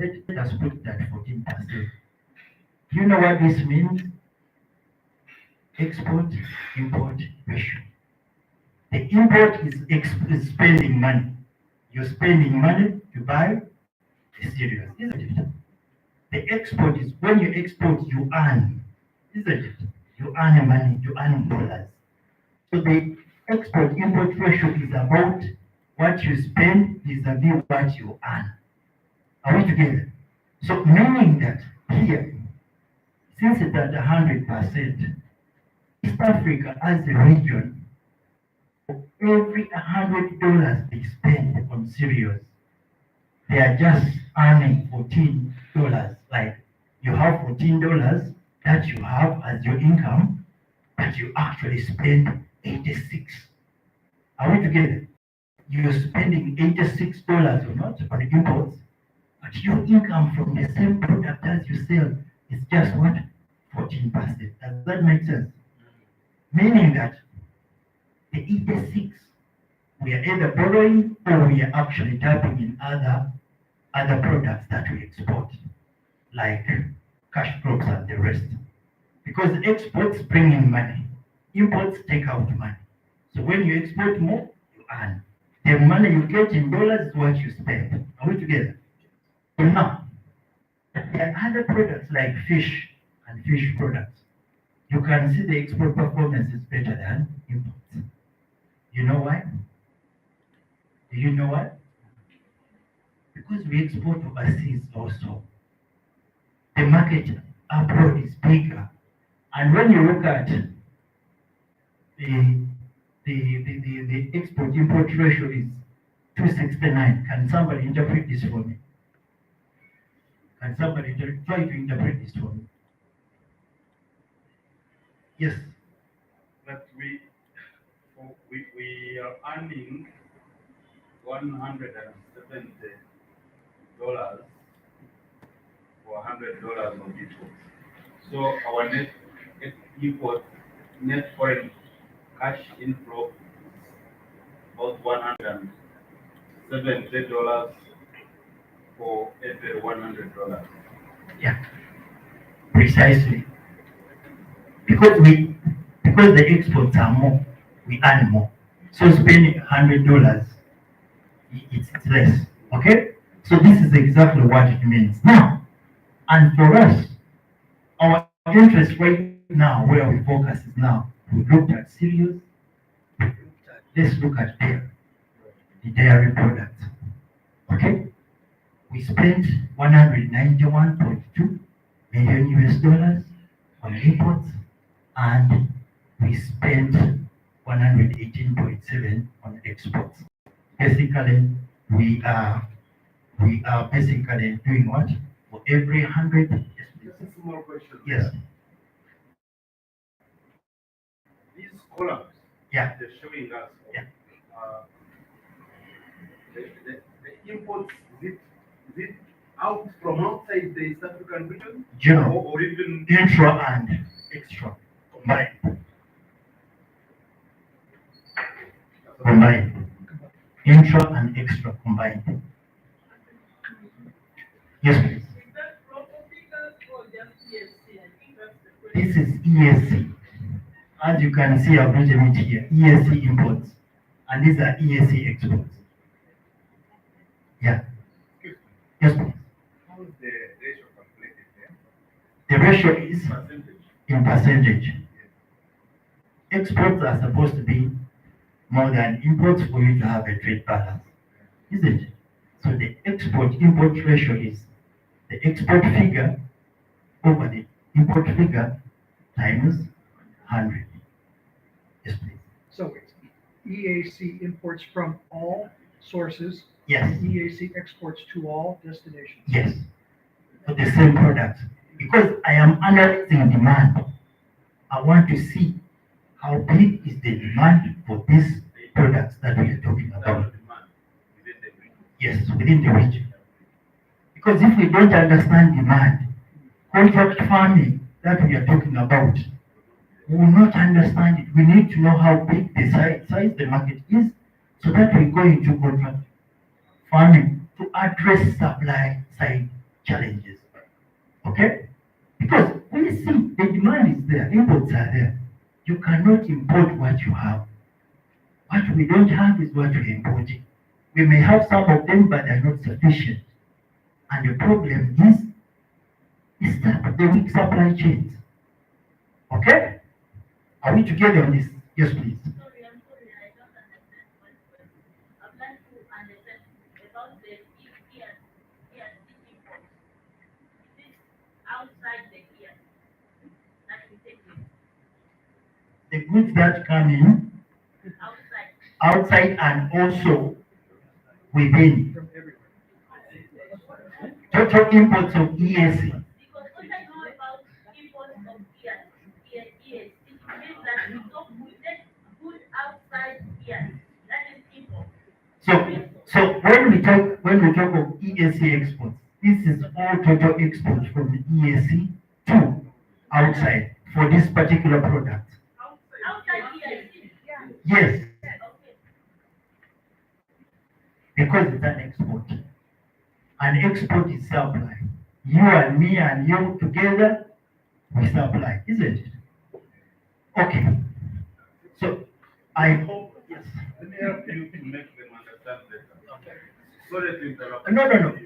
let us put it at 14%. Do you know what this means? Export-import ratio. The import is spending money. You're spending money to buy the cereals, isn't it? The export is when you export, you earn, isn't it? You earn money, you earn dollars. So the export-import ratio is about what you spend vis-a-vis what you earn. Are we together? So meaning that here, since it's at 100%, East Africa as a region, for every $100 they spend on cereals, they are just earning $14. Like you have $14 that you have as your income, but you actually spend 86. Are we together? You're spending $86 or not on imports, but your income from the same product as you sell is just what? 14%. Does that make sense? Meaning that the 86, we are either borrowing or we are actually tapping in other products that we export, like cash crops and the rest. Because exports bring in money, imports take out money. So when you export more, you earn. The money you get in dollars is what you spend. Are we together? So now, there are other products like fish and fish products. You can see the export performance is better than imports. You know why? Do you know why? Because we export overseas also. The market abroad is bigger. And when you look at the export-import ratio is 269. Can somebody interpret this for me? Can somebody try to interpret this for me? Yes. But we are earning $170 for $100 of imports. So our net foreign cash inflow is about $170 for every $100. Yeah, precisely. Because the exports are more, we earn more. So spending $100, it's less. Okay? So this is exactly what it means. Now, and for us, our interest right now, where we focus is now, we looked at cereals, let's look at dairy, the dairy products. Okay? We spent 191.2 million US dollars on imports, and we spent 118.7 on exports. Basically, we are basically doing what? For every 100. Just a small question. Yes. These columns, Yeah. they're showing us Yeah. the imports. Is it out from outside the East African region? General. Or even Intra and extra combined. Combined. Intra and extra combined. Yes, please. Is that proper figures or just EAC? I think that's the question. This is EAC. As you can see, I've written it here. EAC imports. And these are EAC exports. Yeah. Yes, please. how is the ratio calculated there? The ratio is Percentage. in percentage. Exports are supposed to be more than imports for you to have a trade balance, isn't it? So the export-import ratio is the export figure over the import figure times 100. Yes, please. So it's EAC imports from all sources, Yes, EAC exports to all destinations. yes, for the same product. Because I am analyzing demand, I want to see how big is the demand for these products that we are talking about. Demand within the region. Yes, within the region. Because if we don't understand demand, contract farming that we are talking about, we will not understand it. We need to know how big the size the market is so that we go into contract farming to address supply side challenges. Okay? Because we see the demand is there, imports are there. You cannot import what you have. What we don't have is what we're importing. We may have some of them, but they're not sufficient. And the problem is that the weak supply chains. Okay? Are we together on this? Yes, please. Sorry, I don't understand one question. I'd like to understand about the EAC import. Is it outside the EAC that we take it? The goods that come in Outside. outside and also within. From everywhere. Total imports of EAC. Because what I know about imports of EAC, it means that we take food outside EAC. That is import. So when we talk of EAC exports, this is all total exports from the EAC to outside for this particular product. Outside EAC. Yes, Okay. because it's an export. An export is supply. You and me and you together, we supply, isn't it? Okay. So I hope, yes. Let me help you to make them understand better. Sorry to interrupt. No.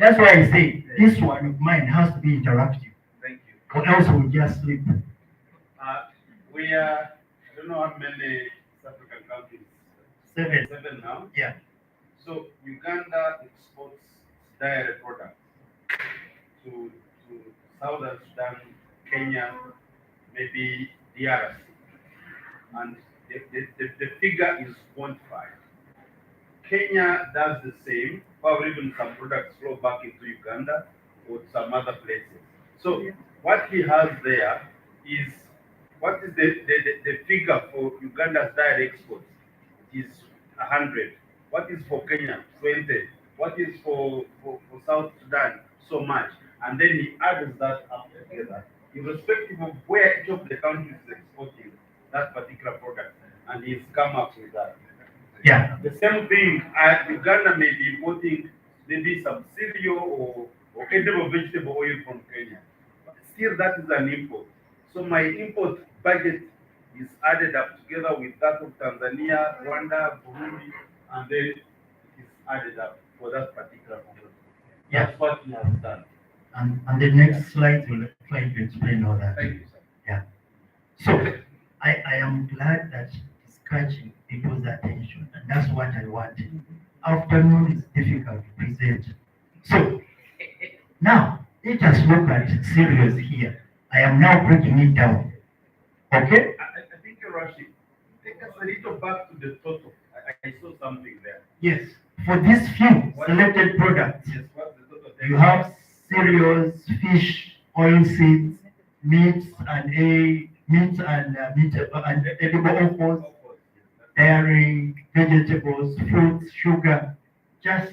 That's why I say this one of mine has to be interactive, Thank you. or else we'll just sleep. We are, I don't know how many South African countries. 7. 7 now. Yeah. So Uganda exports dairy products to Southern Sudan, Kenya, maybe DRC. And the figure is 0.5. Kenya does the same, probably even some products flow back into Uganda or some other places. So what he has there is, what is the figure for Uganda's dairy exports is 100. What is for Kenya? 20. What is for South Sudan? So much. And then he adds that up together, irrespective of where each of the countries is exporting that particular product. And he's come up with that. Yeah. The same thing, Uganda may be importing maybe some cereal or edible vegetable oil from Kenya. But still, that is an import. So my import budget is added up together with that of Tanzania, Rwanda, Burundi, and then it is added up for that particular product. Yeah. That's what we have done. And the next slide will try to explain all that. Thank you, sir. Yeah. So I am glad that it's catching people's attention, and that's what I wanted. Afternoon is difficult to present. So now let us look at cereals here. I am now breaking it down. Okay? I think you're rushing. Take us a little back to the total. I saw something there. Yes. For these few selected products, Yes, what's the total? you have cereals, fish, oilseeds, meats and edible offals, dairy, vegetables, fruits, sugar, just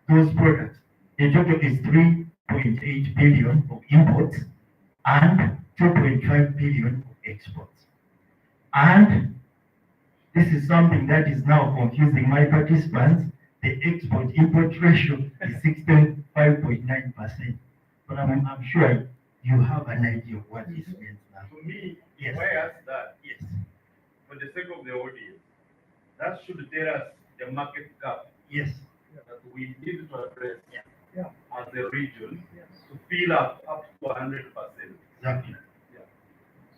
those products. The total is 3.8 billion of imports and 2.5 billion of exports. And this is something that is now confusing my participants. The export-import ratio is 65.9%. But I'm sure you have an idea of what this means now. To me, Yes. why I ask that? Yes. For the sake of the audience, that should tell us the market cap Yes. that we need to address Yeah. as a region to fill up to 100%. Exactly.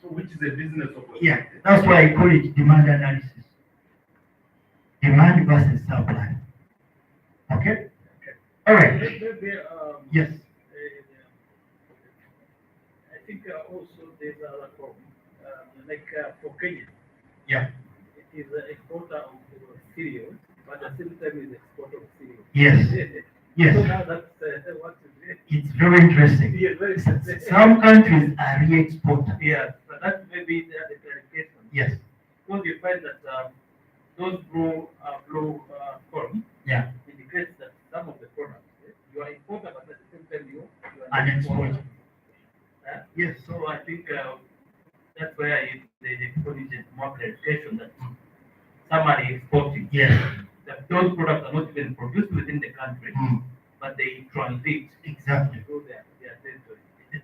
So which is a business opportunity. Yeah. That's why I call it demand analysis. Demand versus supply. Okay? All right. Maybe, Yes. I think also there's other problem, like for Kenya. Yeah. It is an exporter of cereal, but at the same time is exporter of cereal. Yes. So Yes. now that's what is it? It's very interesting. Yeah, very interesting. Some countries are re-exporters. Yeah, but that may be the clarification. Yes. Because you find that those blue column Yeah. indicates that some of the products you are importer, but at the same time you are An an exporter. Yes, so I think that's where they put it in more clarification that some are exporting. Yes. That those products are not even produced within the country, Mm. but they transit Exactly. through the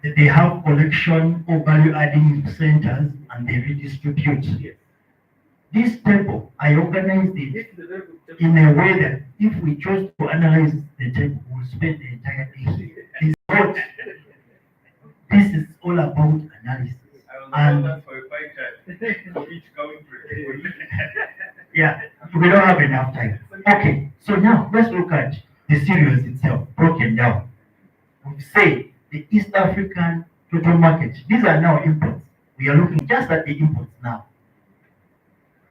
they have collection or value adding centers and they redistribute. Yes. This table, I organized it This is a very good step. in a way that if we chose to analyze the table, we'll spend the entire day here. It's not. This is all about analysis. I was about that for a pie chart for each country. Yeah, we don't have enough time. Okay, so now let's look at the series itself, broken down. We say the East African total market. These are now imports. We are looking just at the imports now.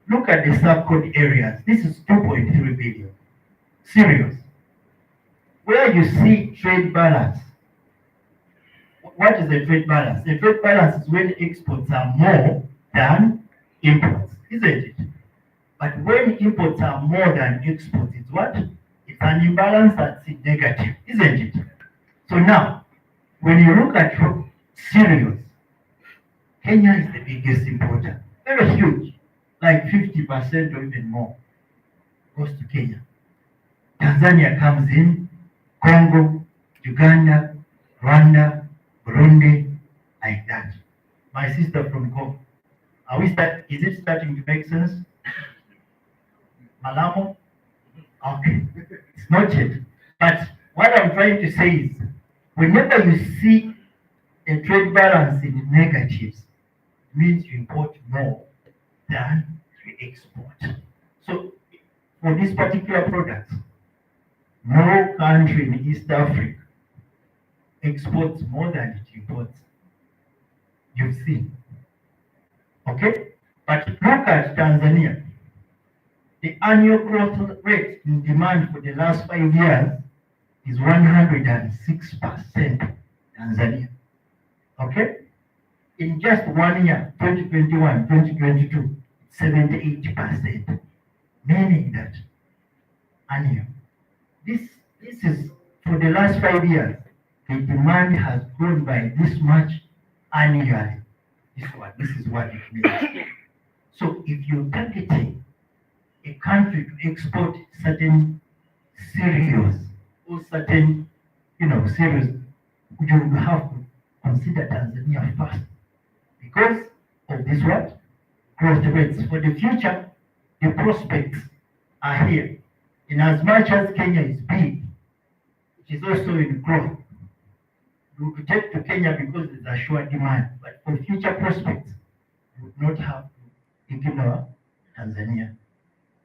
Look at the sub-code areas. This is 2.3 billion. Serious. Where you see trade balance. What is the trade balance? The trade balance is when exports are more than imports, isn't it? But when imports are more than exports, it's what? It's an imbalance that's negative, isn't it? So now, when you look at cereals, Kenya is the biggest importer. Very huge, like 50% or even more goes to Kenya. Tanzania comes in, Congo, Uganda, Rwanda, Burundi, like that. My sister from Congo. Is it starting to make sense? Malamo? Okay. It's not yet. But what I'm trying to say is, whenever you see a trade balance in negatives, it means you import more than you export. So for this particular product, no country in East Africa exports more than it imports. You've seen. Okay? But look at Tanzania. The annual growth rate in demand for the last 5 years is 106%. Tanzania. Okay? In just 1 year, 2021, 2022, 78%. Meaning that annual. This is for the last 5 years. The demand has grown by this much annually. This is what it means. So if you're targeting a country to export certain cereals or certain, cereals, you will have to consider Tanzania first because of this what? Growth rates. For the future, the prospects are here. In as much as Kenya is big, it is also in growth. We would take to Kenya because there's a sure demand, but for future prospects, we would not have to ignore Tanzania.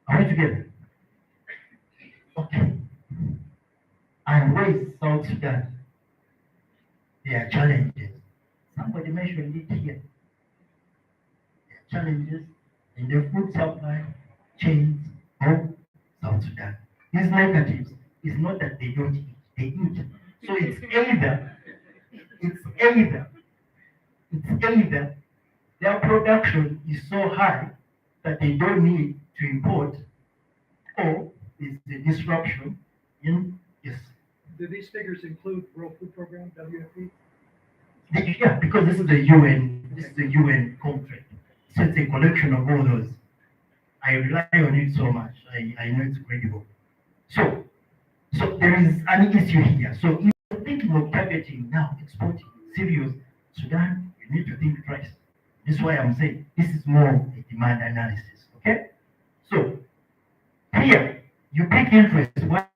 Are we together? Okay. And where is South Sudan? There are challenges. Somebody mentioned it here. There are challenges in the food supply chains of South Sudan. These negatives is not that they don't eat, they eat. So it's either their production is so high that they don't need to import, or is the disruption in yes. Do these figures include World Food Program, WFP? Yeah, because this is the UN contract. So it's a collection of all those. I rely on it so much. I know it's credible. So there is an issue here. So if you're thinking of targeting now, exporting cereals, Sudan, you need to think twice. This is why I'm saying this is more a demand analysis. Okay? So here you pick interest. Why